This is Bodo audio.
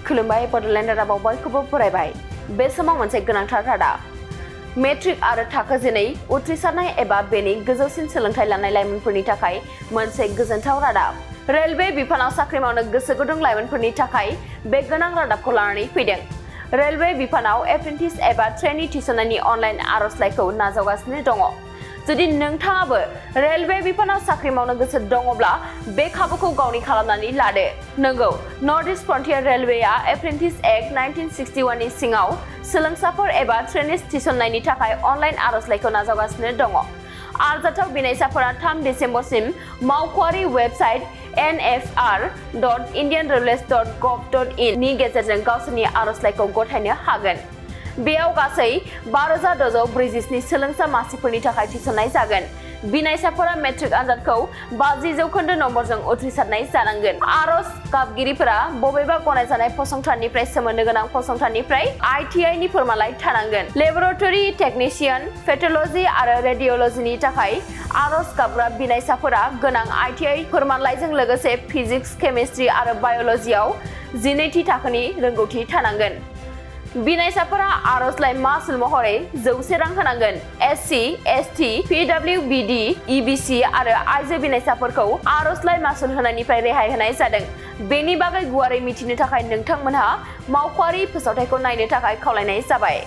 खुलुमबाय बड'लेण्ड रादाबाव बयखौबो फरायबाय। बे समाव मोनसे गोनांथार रादाब। मेट्रिक आरो थाखो 12 उथ्रिसारनाय एबा बेनि गोजौसिन सोलोंथाइ लानाय लाइमोनफोरनि थाखाय मोनसे गोजोनथाव रादाब। रेलवे बिफानाव साख्रि मावनो गोसो गुदुं लाइमोनफोरनि थाखाय बे गोनां रादाबखौ लानानै फैदों। रेलवे बिफानाव एप्रेन्टिस एबा ट्रेनी थिसननायनि अनलाइन आरजलाइखौ नाजावगासिनो दङ। जुदि नोंथाङाबो रेलवे बिफानाव साख्रि मावनो गोसो दङब्ला बे खाबुखौ गावनि खालामनानै लादो। नंगौ, नर्थ इस्ट फ्रन्टियर रेलवेआ एप्रेन्टिस एक्ट 1961 नि सिङाव सोलोंसाफोर एबा ट्रेनिस थिसननायनि थाखाय अनलाइन आरजलाइखौ नाजावगासिनो दङ। आरजाथाव बिनायसाफोरा 3 दिसेम्बरसिम मावख'आरि वेबसाइट nfr.indianrailways.gov.in नि गेजेरजों गावसोरनि आरजलाइखौ गथायनो हागोन। बेयाव गासै 5647 सोलोंसा मासिफोरनि थाखाय थिसननाय जागोन। बिनायसाफोरा मेट्रिक आनजादखौ 50% नम्बरजों उथ्रिसारनाय जानांगोन। आरज गाबगिरिफोरा बबेबा गनायजानाय फसंथाननिफ्राय सोमोन्दो गोनां फसंथाननिफ्राय ITI नि फोरमानलाइ थानांगोन। लेबरेटरि टेकनिशियान, पेथलजि आरो रेडिय'लजिनि थाखाय आरज गाबग्रा बिनायसाफोरा गोनां ITI फोरमानलाइजों लोगोसे फिजिक्स, केमिस्ट्रि आरो बाय'लजियाव 12थि थाखोनि रोंगौथि थानांगोन। बिनायसाफोरा आरजलाइ मासुल महरै 100 रां होनांगोन। SC, ST, PWBD, EBC आरो आइजो बिनायसाफोरखौ आरजलाइ मासुल होनायनिफ्राय रेहाय होनाय जादों। बेनि बागै गुवारै मिथिनो थाखाय नोंथांमोनहा मावख'आरि फोसावथायखौ नायनो थाखाय खावलायनाय जाबाय।